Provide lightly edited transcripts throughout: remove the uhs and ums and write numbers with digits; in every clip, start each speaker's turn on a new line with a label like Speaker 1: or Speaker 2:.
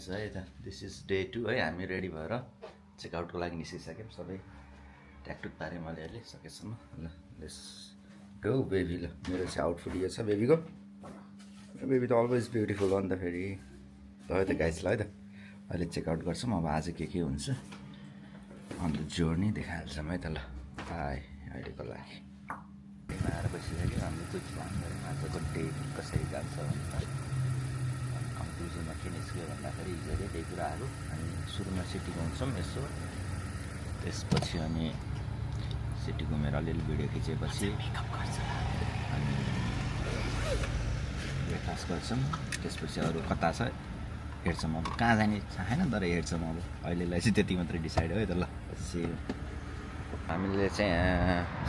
Speaker 1: Guys है त this is day 2 है हामी रेडी भएर चेकआउटको लागि निस्किसक्यौँ सबै ट्याकटुक पारेँ मैले अहिले सकेसम्म ल लेट्स गो बेबी। ल मेरो चाहिँ आउटफिट यो छ बेबीको। बेबी त अलवेज ब्युटिफुल हो नि त फेरि। ल है त गाइज ल है त अहिले चेकआउट गर्छौँ। अब आज के हुन्छ अन्त जर्नी देखाइहाल्छौँ है त। ल बाई अहिलेको लागि आएर बसिसक्यो। हामीले त्यो प्लान गऱ्यौँ आजको डे कसरी जान्छ भनेर। कन्क्लुजनमा के निस्क्यो भन्दाखेरि हिजोले त्यही कुराहरू हामी सुरुमा सिटी घुम्छौँ यसो, त्यसपछि हामी सिटी घुमेर अलिअलि भिडियो खिचेपछि हामी ब्रेकफास्ट गर्छौँ। त्यसपछि अरू कता छ हेर्छौँ। अब कहाँ जाने छैन तर हेर्छौँ। अब अहिलेलाई चाहिँ त्यति मात्रै डिसाइड हो है त। ल हामीले चाहिँ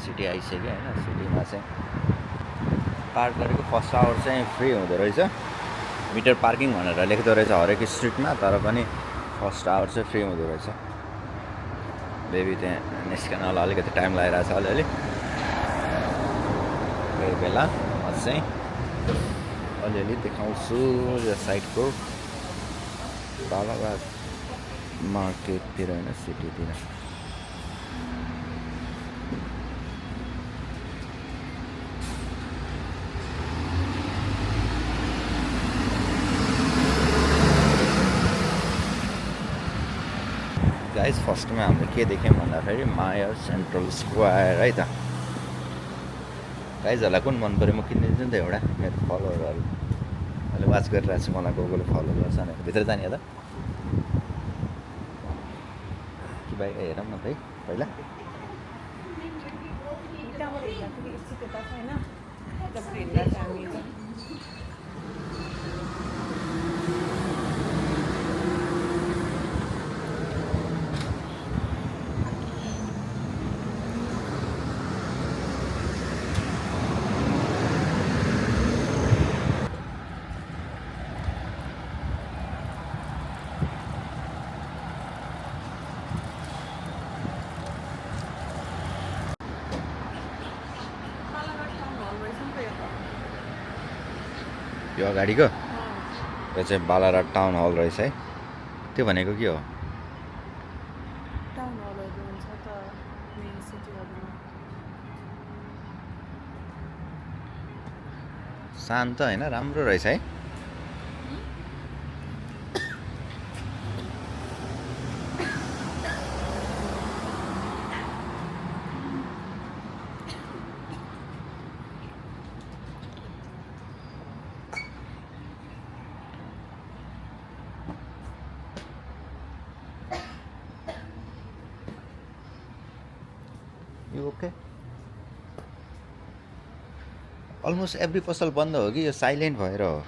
Speaker 1: सिटी आइसक्यो होइन। सिटीमा चाहिँ पार्क गरेको फर्स्ट आवर चाहिँ फ्री हुँदो रहेछ। मिटर पार्किङ भनेर लेख्दो रहेछ हरेक स्ट्रिटमा, तर पनि फर्स्ट आवर चाहिँ फ्री हुँदो रहेछ। बेबी त्यहाँ निस्कनलाई अलिकति टाइम लागिरहेछ अलिअलि। कोही बेला म चाहिँ अलिअलि देखाउँछु यो साइडको बालाबाद मार्केटतिर होइन सिटीतिर। गाइस फर्स्टमा हामीले के देख्यौँ भन्दाखेरि मायर सेन्ट्रल स्क्वायर है त। गाइजहरूलाई कुन मन पऱ्यो म किनिदिन्छु नि त एउटा। मेरो फलोवरहरू अहिले वाच गरिरहेको छु, मलाई को फलो गर्छ भने भित्र जाने त कि बाहिर हेरौँ न त है पहिला। यो अगाडिको यो चाहिँ बालाराट टाउन हल रहेछ है। त्यो भनेको के हो?
Speaker 2: टाउन हलहरू हुन्छ त मेन सिटीहरूमा।
Speaker 1: शान्त होइन, राम्रो रहेछ है। ओके अलमोस्ट एभ्री पसल बन्द हो कि यो साइलेन्ट भएर हो?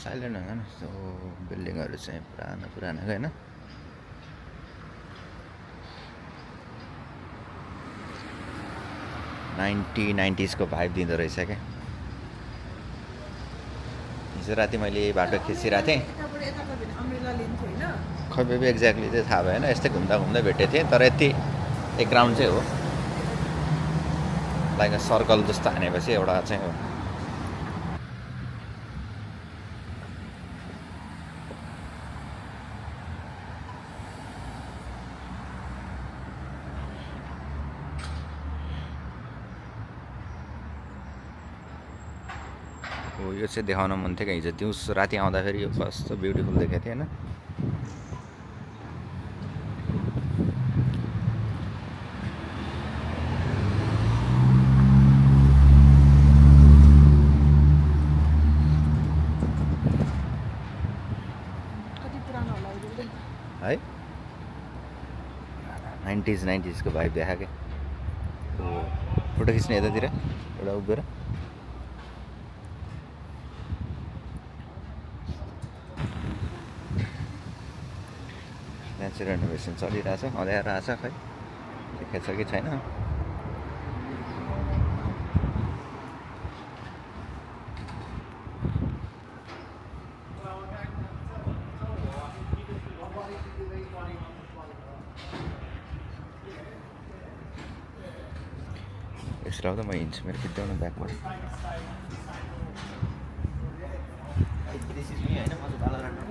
Speaker 1: साइलेन्ट होइन नि बिल्डिङहरू चाहिँ पुरानो पुरानो होइन। नाइन्टिजको भाइब दिँदो रहेछ क्या। हिजो राति मैले यही बाटो खिचिरहेको थिएँ। खै बेबी एक्ज्याक्टली चाहिँ थाहा भएन। यस्तै घुम्दा घुम्दा भेटेको थिएँ, तर यति एक राउन्ड चाहिँ हो लाइक सर्कल जस्तो हानेपछि एउटा चाहिँ हो। हो यो चाहिँ देखाउन मन थियो क्या हिजो दिउँसो राति आउँदाखेरि यो कस्तो ब्युटिफुल देखेको थिएँ होइन। है 90sको भाइब देखा क्या। फोटो खिच्ने यतातिर एउटा उभिएर। त्यहाँ चाहिँ रेनोभेसन चलिरहेछ, अँध्यारो खै देखेको छ कि छैन। यसो त म हिँड्छु मेरो खिच्दाउन ब्याकबाट। होइन म चाहिँ बालाघाटमा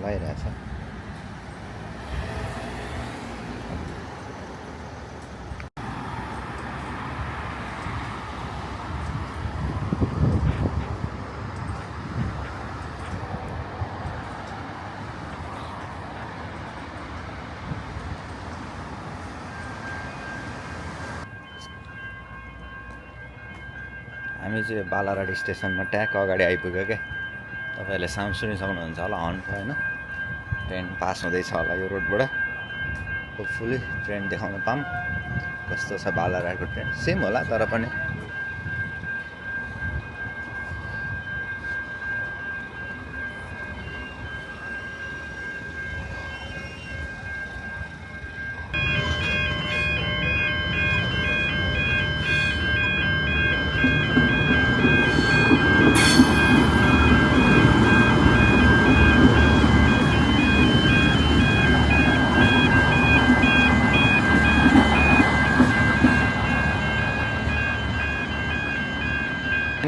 Speaker 1: चलाइरहेछ। हामी चाहिँ बालाराड स्टेसनमा ट्याक अगाडि आइपुग्यो क्या। तपाईँहरूले साउन्ड सुनिसक्नुहुन्छ होला हर्नको होइन। ट्रेन पास हुँदैछ होला यो रोडबाट। होपफुली ट्रेन देखाउन पाऊँ कस्तो छ बालाराडको ट्रेन। सेम होला तर पनि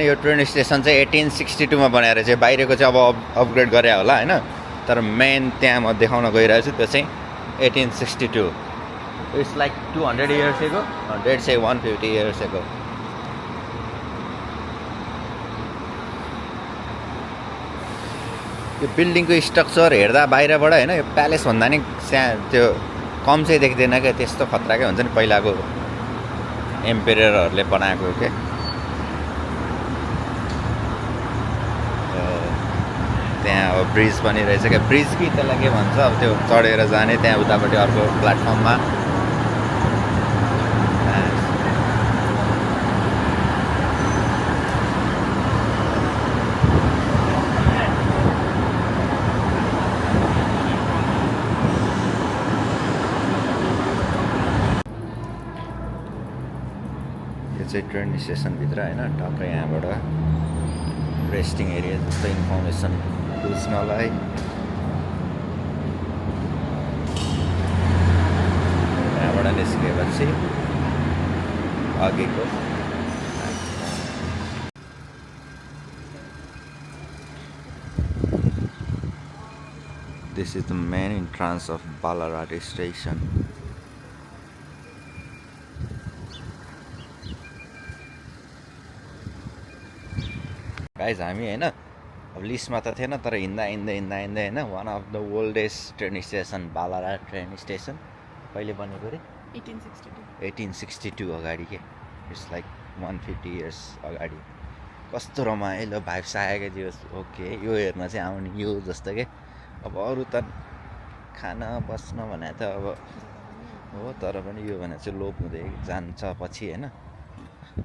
Speaker 1: यो ट्रेन स्टेसन चाहिँ 1862 मा बनाएर चाहिँ बाहिरको चाहिँ अब अपग्रेड गरे होला होइन। तर मेन त्यहाँ म देखाउन गइरहेको छु त्यो चाहिँ 1862। It's like 200 years ago, 100 say 150 years ago. यो बिल्डिङको स्ट्रक्चर हेर्दा बाहिरबाट होइन यो प्यालेस भन्दा नि त्यो कम चाहिँ देख्दैन क्या। त्यस्तो खतराकै हुन्छ नि पहिलाको एम्पेररहरूले बनाएको के। त्यहाँ अब ब्रिज पनि रहेछ क्या। ब्रिज कि त्यसलाई के भन्छ अब त्यो चढेर जाने त्यहाँ उतापट्टि अर्को प्लेटफर्ममा। यो चाहिँ ट्रेन स्टेसनभित्र होइन। टक्कै यहाँबाट रेस्टिङ एरिया जस्तो इन्फर्मेसन बुझ्नलाई। यहाँबाट निस्केपछि अघिको this is the main entrance of Ballarat station. Guys हामी होइन अब लिस्टमा त थिएन तर हिँड्दा होइन one of the oldest train station Ballarat train station. कहिले बनेको अरे 1862 अगाडि के। इट्स लाइक 150 इयर्स अगाडि। कस्तो रमाइलो भाइब्स आएको थियो। ओके यो हेर्न चाहिँ आउने यो जस्तो के। अब अरू त खान बस्न भने त अब हो तर पनि यो भने चाहिँ लोप हुँदै जान्छ पछि होइन।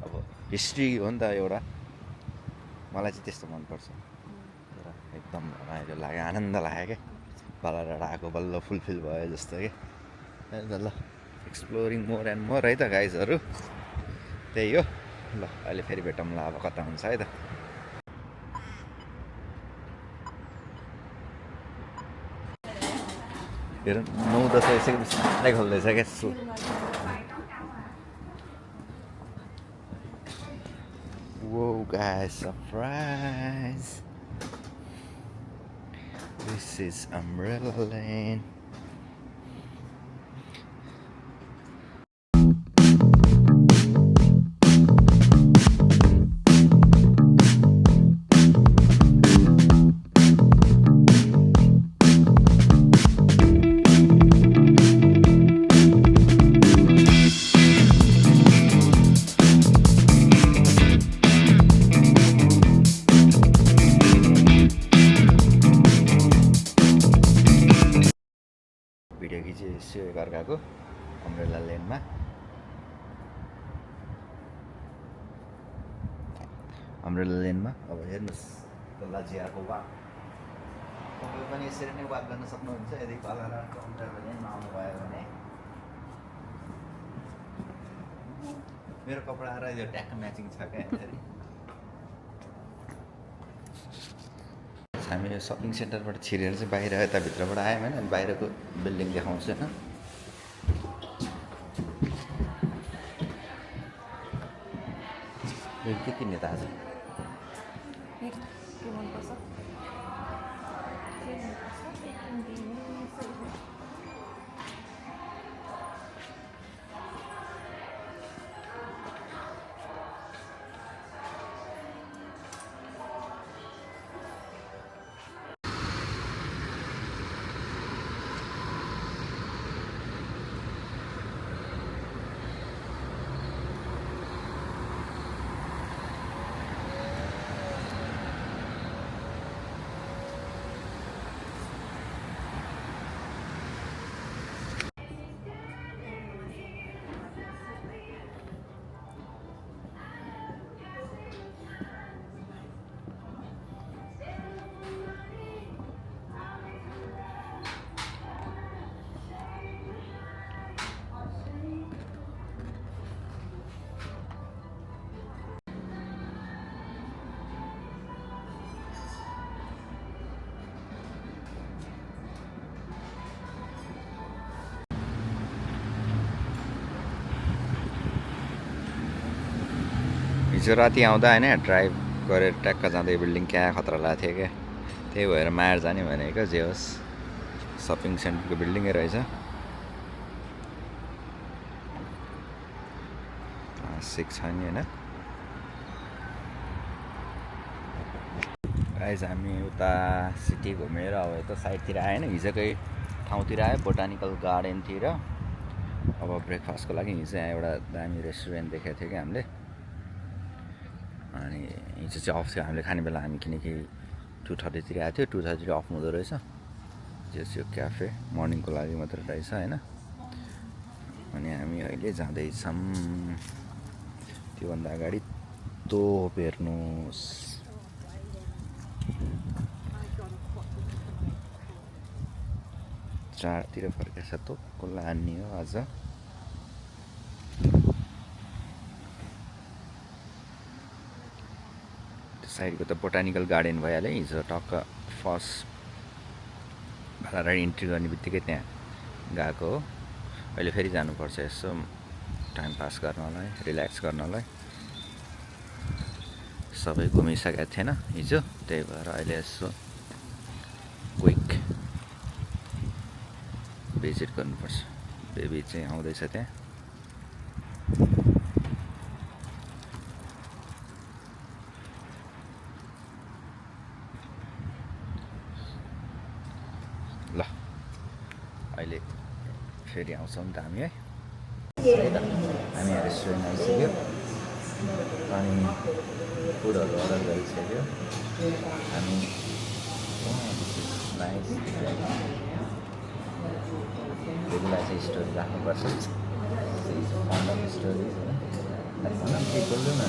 Speaker 1: अब हिस्ट्री हो नि त एउटा। मलाई चाहिँ त्यस्तो मनपर्छ। एकदम रमाइलो लाग्यो, आनन्द लाग्यो क्या। बालाराड आएको बल्ल फुलफिल भयो जस्तो कि। ल एक्सप्लोरिङ मोर एन्ड मोर है त गाइजहरू। त्यही हो। ल अहिले फेरि भेटौँला अब कता हुन्छ है त। हेर 9-10 यसै बिस्तारै खोल्दैछ क्या। Whoa guys, surprise! This is Umbrella Lane. भिडियो खिचिसक्यो एकअर्काको अम्ब्रेला लेनमा। अम्ब्रेला लेनमा अब हेर्नुहोस् तल्ला चियाको वाक। तपाईँ पनि यसरी नै वाक गर्न सक्नुहुन्छ यदि बालाराडको अम्ब्रेला लेनमा आउनुभयो भने। मेरो कपडा र यो ट्याक्क म्याचिङ छ क्या यसरी। हामी यो सपिङ सेन्टरबाट छिरेर चाहिँ बाहिर यताभित्रबाट आयौँ होइन। अनि बाहिरको बिल्डिङ देखाउँछु होइन। के किन्ने त आज? हिजो राति आउँदा होइन ड्राइभ गरेर ट्याक्क जाँदै बिल्डिङ क्या खतरा लागेको थियो क्या, त्यही भएर माएर जाने भनेको। जे होस् सपिङ सेन्टरको बिल्डिङै रहेछ। सिक्स छ नि होइन। गाइज हामी उता सिटी घुमेर अब यता साइडतिर आएन, हिजोकै ठाउँतिर आयो बोटानिकल गार्डनतिर। अब ब्रेकफास्टको लागि हिजो यहाँ एउटा दामी रेस्टुरेन्ट देखेको थियो कि हामीले, अनि हिजो चाहिँ अफ थियो हामीले खाने बेला। हामी किनकि 2:30तिर आएको थियो, 2:30 अफ हुँदो रहेछ। जस यो क्याफे मर्निङको लागि मात्र रहेछ होइन। अनि हामी अहिले जाँदैछौँ। त्योभन्दा अगाडि तोप हेर्नुहोस्। चारतिर फर्केछ तोपको लानी हो आज। साइडको त बोटानिकल गार्डन भइहाल्यो। हिजो टक्क फर्स्ट भाडाराई इन्ट्री गर्ने बित्तिकै त्यहाँ गएको हो। अहिले फेरि जानुपर्छ यसो टाइम पास गर्नलाई, रिल्याक्स गर्नलाई। सबै घुमिसकेको थिएन हिजो, त्यही भएर अहिले यसो क्विक भिजिट गर्नुपर्छ। बेबी चाहिँ आउँदैछ त्यहाँ। ल अहिले फेरि आउँछौँ नि त हामी है। हामी यहाँ रेस्टुरेन्ट आइसक्यो अनि फुडहरू अर्डर गरिसक्यो हामी। नाइस। बेबीलाई चाहिँ स्टोरी राख्नुपर्छ। फन्ड अफ स्टोरी होइन, के बोल्नु न।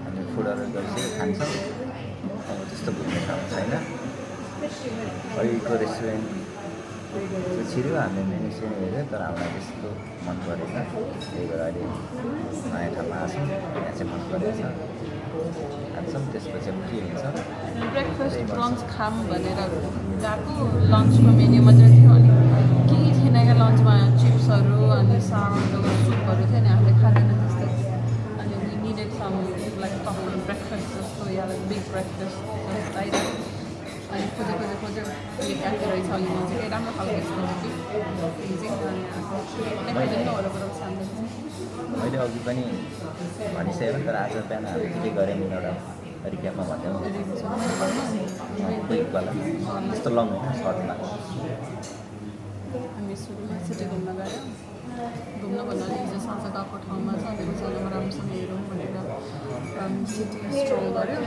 Speaker 1: अनि फुड अर्डर गरिसक्यो, खान्छौँ। अब त्यस्तो बुझ्ने ठाउँ छैन। अहिलेको रेस्टुरेन्ट चाहिँ छिर्यो, हामीले मेनु सेनु हेऱ्यो तर हामीलाई त्यस्तो मन परेन। त्यही भएर अहिले नयाँ ठाउँमा आछौँ। यहाँ चाहिँ मन परेछ, खान्छौँ। त्यसपछि अब के हुन्छ
Speaker 2: ब्रेकफास्ट लन्च खाऊँ भनेर गएको। लन्चको मेन्यू मात्रै थियो, अनि केही थिएन क्या लन्चमा। चिप्सहरू अनि सागहरू सुपहरू थियो नि, हामीले खाँदैन त्यस्तो। अनि वी निडेड सम लाइक टक्क ब्रेकफास्ट जस्तो या लाइक बिग ब्रेकफास्ट जस्तो आइरहेको। अनि खोज्यो यो क्याफे रहेछ अलि नजिकै, राम्रो खालको यस्तो हो कि
Speaker 1: मैले अघि पनि भनिसकेँ तर आज बिहान हामी के गऱ्यौँ एउटा रिक्यापमा भन्थ्यौँ क्विकवाला, त्यस्तो लङ होइन, सर्टमा।
Speaker 2: हामी सुरुमा सिटी घुम्न गयौँ। घुम्न भन्नाले हिजो साँझ गएको ठाउँमा छ, अनि हिजोमा राम्रोसँग हेरौँ भनेर सिटी स्ट्रोल गऱ्यो।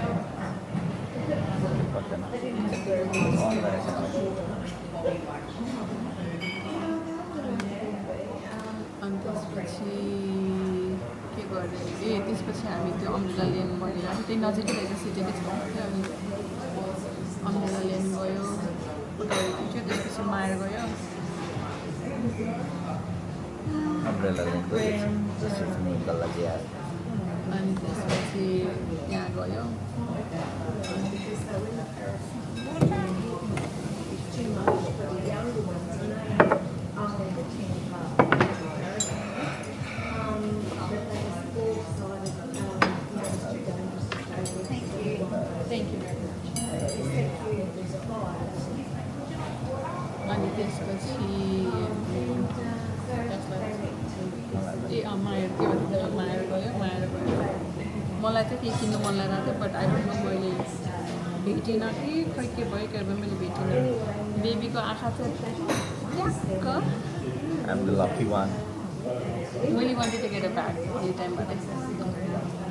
Speaker 2: अनि त्यसपछि के गर्यो, त्यसपछि हामी त्यो अम्ब्रेला लेन भनेर त्यही नजिकै रहेछ सिटीकै छेउमा थियो। अनि अम्ब्रेला लेन गयो, फोटोहरू खिच्यो। त्यसपछि माएर गयो।
Speaker 1: अम्ब्रेला लेनको
Speaker 2: अनि त्यसपछि यहाँ गयो। अनि त्यसपछि मायर के भन्छ मायर गयो। मलाई चाहिँ केही किन्नु मन लागेको थियो, बट आई डोन्ट नो मैले भेटिनँ कि खै के भयो के भयो, मैले भेटिनँ। बेबीको आँखा चाहिँ ट्याक्क मैले wanted to get a bag यो टाइमबाट।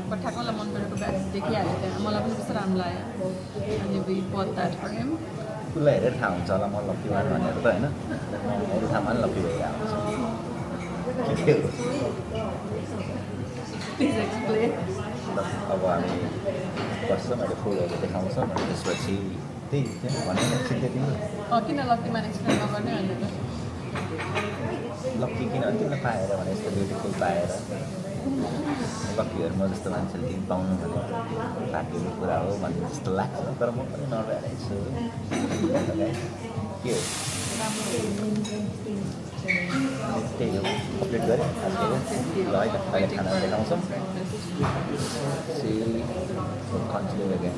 Speaker 2: बट ठ्याक्क मलाई मन परेको ब्याग देखिहालेँ त्यहाँ, मलाई पनि त्यस्तो राम्रो लाग्यो। अनि we but that for him.
Speaker 1: उसलाई हेरेर थाहा हुन्छ होला म लक्की वान भनेर त होइन, अरू ठाउँमा पनि लक्की भइरहेको हुन्छ।
Speaker 2: Please explain.
Speaker 1: अब हामी बस्छौँ, अहिले फुलहरू देखाउँछौँ। अनि त्यसपछि त्यही भनेर सिक्दै तिमीले
Speaker 2: किन लक्कीमा एक्सप्लेन नगर्ने भनेर त।
Speaker 1: लक्की किनभने तिमीलाई पाएर भने यस्तो ब्युटिफुल पाएर लक्कीहरू म जस्तो मान्छेले तिमी पाउनु भने भाग्यको कुरा हो भन्ने जस्तो लाग्छ। तर म पनि नरहेको छु के हो त्यही हो कम्प्लिट गरेँ आजको ल है त अहिले खाना देखाउँछौँ कन्टिन्यू again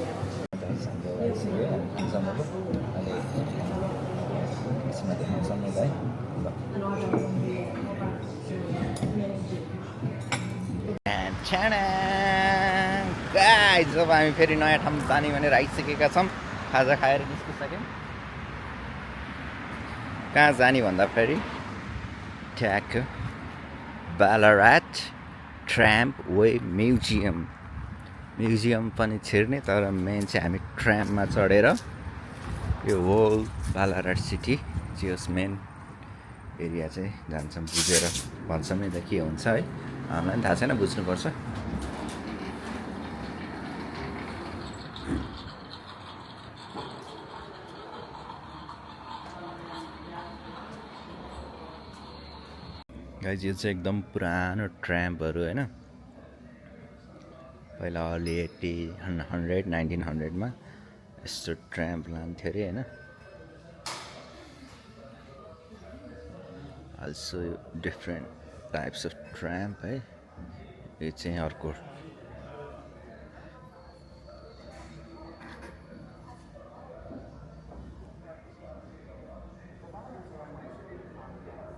Speaker 1: हाम्रो आइसक्यो हामी खान्छौँ अब अहिले यसमा देखाउँछौँ नि है गाइस अब हामी फेरि नयाँ ठाउँ जाने भनेर आइसकेका छौँ खाजा खाएर निस्किसक्यौँ कहाँ जाने भन्दा फेरि ठ्याक्क बालाराट ट्राम्प वे म्युजियम पनि छिर्ने तर मेन चाहिँ हामी ट्राममा चढेर यो होल बालाराट सिटी चियोस मेन एरिया चाहिँ जान्छौँ बुझेर भन्छौँ नि त के हुन्छ है हामीलाई पनि थाहा छैन बुझ्नुपर्छ गाइज यो चाहिँ एकदम पुरानो ट्राम्पहरू होइन पहिला अर्ली 1900मा यस्तो ट्राम्प लान्थ्यो अरे होइन also different types of Trump है यो चाहिँ अर्को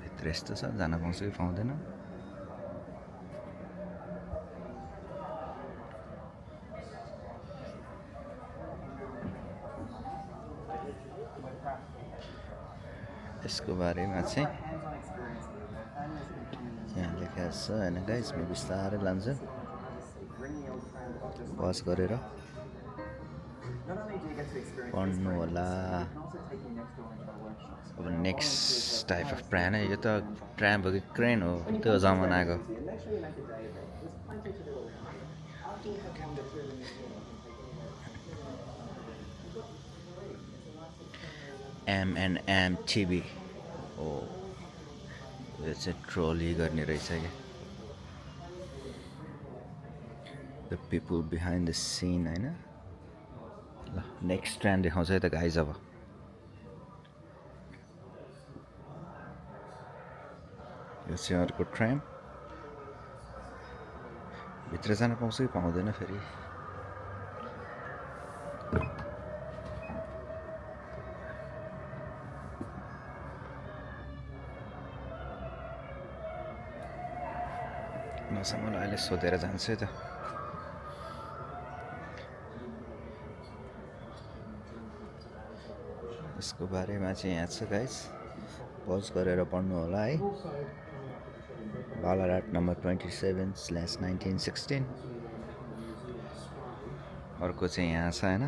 Speaker 1: भित्र यस्तो छ जान पाउँछ कि पाउँदैन यसको बारेमा चाहिँ यहाँ लेखेको छ होइन गाइस म बिस्तारै लान्छु पज गरेर पढ्नु होला अब नेक्स्ट टाइप अफ प्राण है यो त ट्राम्प हो कि क्रेन हो त्यो जमानाको M&M TV हो यो चाहिँ ट्रोली गर्ने रहेछ क्या the people behind the scene होइन ल नेक्स्ट ट्राम देखाउँछ है त गाइज अब यो चाहिँ अर्को ट्राम भित्र जान पाउँछ कि पाउँदैन फेरि मसँग अहिले सोधेर जान्छु है त यसको बारेमा चाहिँ यहाँ छ गाइस पज गरेर पढ्नु होला है बालाराट नम्बर 27/1916 अर्को चाहिँ यहाँ छ होइन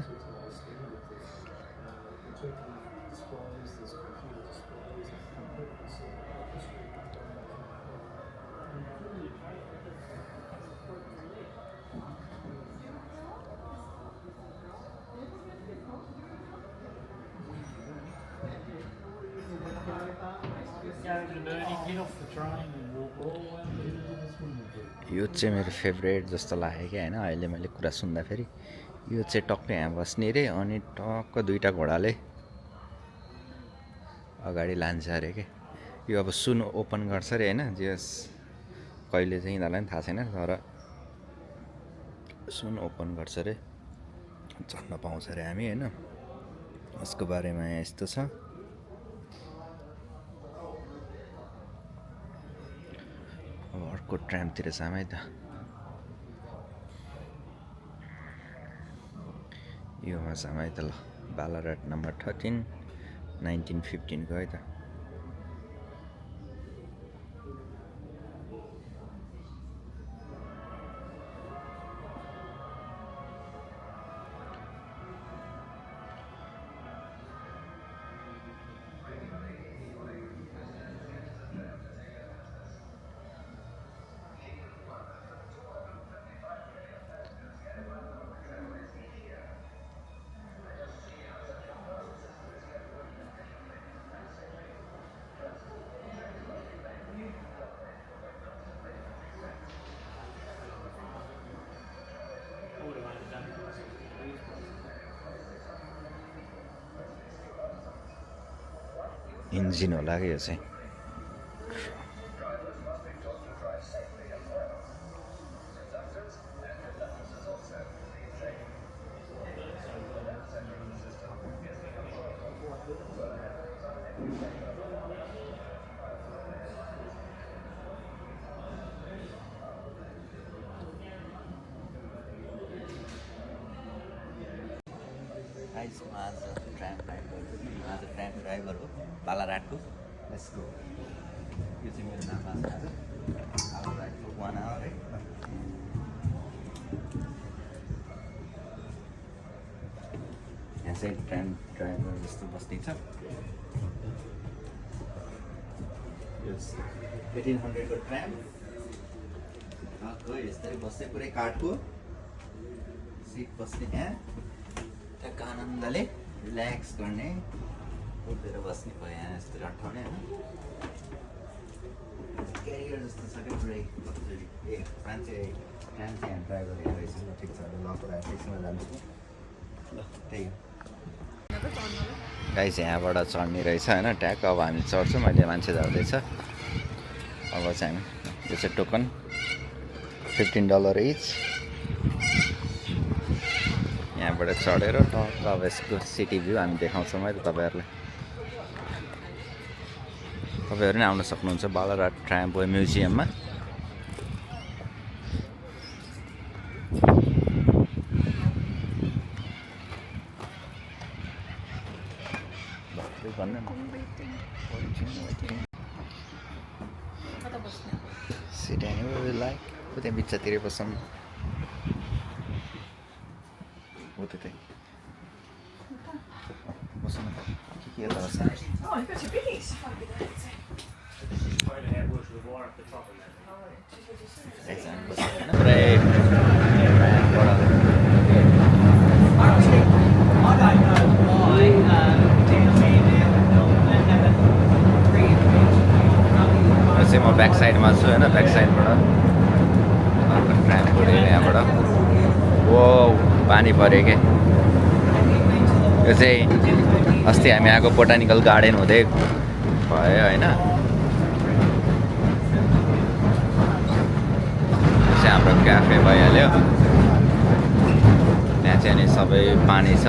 Speaker 1: यो चाहिँ मेरो फेभरेट जस्तो लाग्यो क्या होइन अहिले मैले कुरा सुन्दाखेरि यो चाहिँ टक्कै यहाँ बस्ने रे अनि टक्क दुईटा घोडाले अगाडि लान्छ अरे के यो अब सुन ओपन गर्छ अरे होइन जस कहिले चाहिँ यिनीहरूलाई पनि थाहा छैन तर सुन ओपन गर्छ अरे चढ्न पाउँछ अरे हामी होइन यसको बारेमा यहाँ यस्तो छ अब अर्को ट्रामतिर जाम है त योमा जाम है त ल बालाराट नम्बर 13 1915 को है त इन्जिन होला कि यो चाहिँ आज ट्राम आज ट्राम ड्राइभर हो बालाराटको लेट्स गो यो चाहिँ मेरो नाम आज बालाराट फर 1 आवर है यहाँ चाहिँ ट्राम ड्राइभर जस्तो बस्ने छ यो 1800 को ट्राम यस्तै बस्ने पुरै काठको सिट बस्ने यहाँ त्यहाँ आनन्दले रिल्याक्स गर्ने उठेर बस्ने भयो यहाँ यस्तो रठाउने होइन क्यारियर जस्तो छ क्या पुरै लग्जरी ए मान्छे ट्राम चाहिँ यहाँ ड्राइभ गरेको रहेछ ल ठिक छ ल पुरा एकछिनमा जान्छु ल त्यही हो गाइस यहाँबाट चढ्ने रहेछ होइन ट्याग अब हामी चढ्छौँ अहिले मान्छे झर्दैछ अब चाहिँ हामी यो चाहिँ टोकन $15 इच यहाँबाट चढेर टक्क अब यसको सिटी भ्यू हामी देखाउँछौँ है त तपाईँहरूलाई तपाईँहरू नै आउन सक्नुहुन्छ बालाराट tram म्युजियममा Sit anywhere we like. Put them pizza tire pasam. What it? What's on? Kiki ada basa.
Speaker 3: Oh, you've got your biggies.
Speaker 1: चाहिँ म ब्याक साइडमा छु होइन ब्याक साइडबाट अर्को ट्राम पुऱ्यो यहाँबाट ओ पानी पऱ्यो के यो चाहिँ अस्ति हामी आएको बोटानिकल गार्डन हुँदै भयो होइन यो चाहिँ हाम्रो क्याफे भइहाल्यो त्यहाँ चाहिँ अनि सबै पानी छ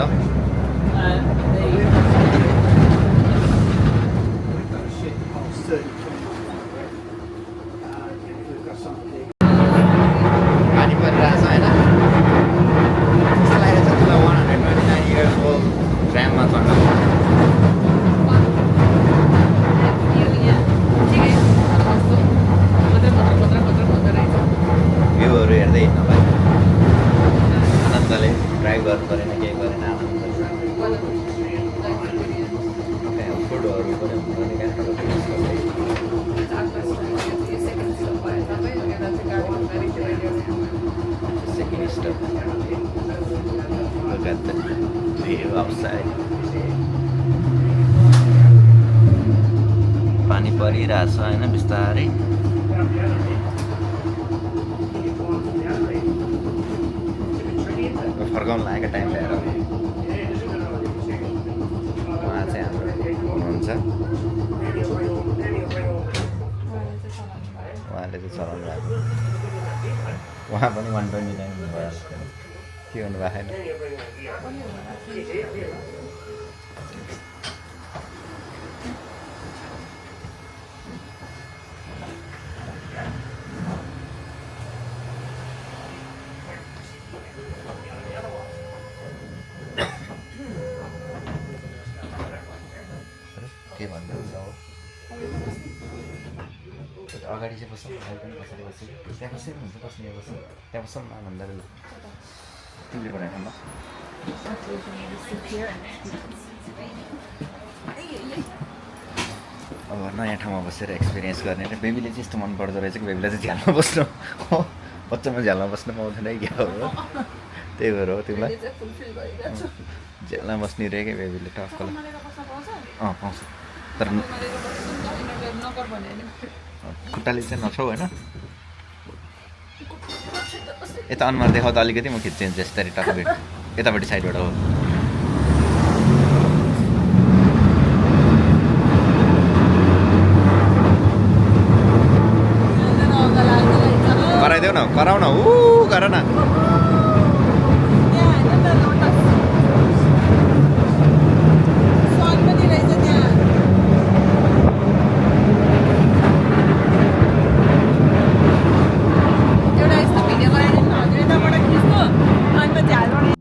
Speaker 1: Look at the view outside. पानी परिरहेछ होइन बिस्तारै फर्काउनु लागेको टाइम ल्याएर उहाँ चाहिँ हाम्रो हुनुहुन्छ उहाँले चाहिँ चलाउनु भएको उहाँ पनि 129 हुनुभयो के हुनुभएको छैन के भन्नु अगाडि चाहिँ बस्छ अहिले पनि कसरी बस्छ त्यहाँ कसरी हुन्छ बस्ने बस्छ त्यहाँ बस्छ न भन्दा तिमीले बनाएको अब नयाँ ठाउँमा बसेर एक्सपिरियन्स गर्ने र बेबीले चाहिँ यस्तो मन पर्दो रहेछ कि बेबीलाई चाहिँ झ्यालमा बस्नु बच्चामा झ्यालमा बस्नु पाउँदैन क्या हो त्यही भएर हो तिमीलाई झ्यालमा बस्ने रह्यो क्या बेबीले टक्कलाई पाउँछ तर खुट्टाले चाहिँ नछौ होइन यता अनुहार देखाउँदा अलिकति म खिच्छु जस्तरी टक्क यतापट्टि साइडबाट हो कराउन गर न
Speaker 2: त्यहाँ होइन त लोटस सन पनि रहेछ त्यहाँ एउटा यस्तो भिडियो बनाइदिनु न हजुर यताबाट खिच्नु अन्त झ्यालबाट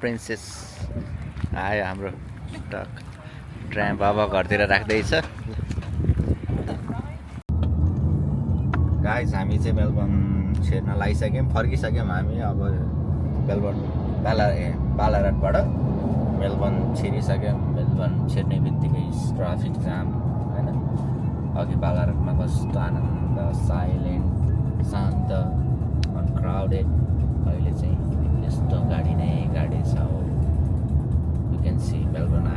Speaker 1: प्रिन्सेस आयो हाम्रो टक ट्राम्प अब घरतिर राख्दैछ गाइस हामी चाहिँ मेलबर्न छिर्न लागिसक्यौँ फर्किसक्यौँ हामी अब बालाराटबाट मेलबर्न छिरिसक्यौँ मेलबर्न छिर्ने बित्तिकै ट्राफिक जाम होइन अघि बालाराटमा कस्तो आनन्द साइलेन्ट शान्त अनक्राउडेड अहिले चाहिँ यस्तो गाडी नै गाडी छ यु क्यान सी मेलबर्न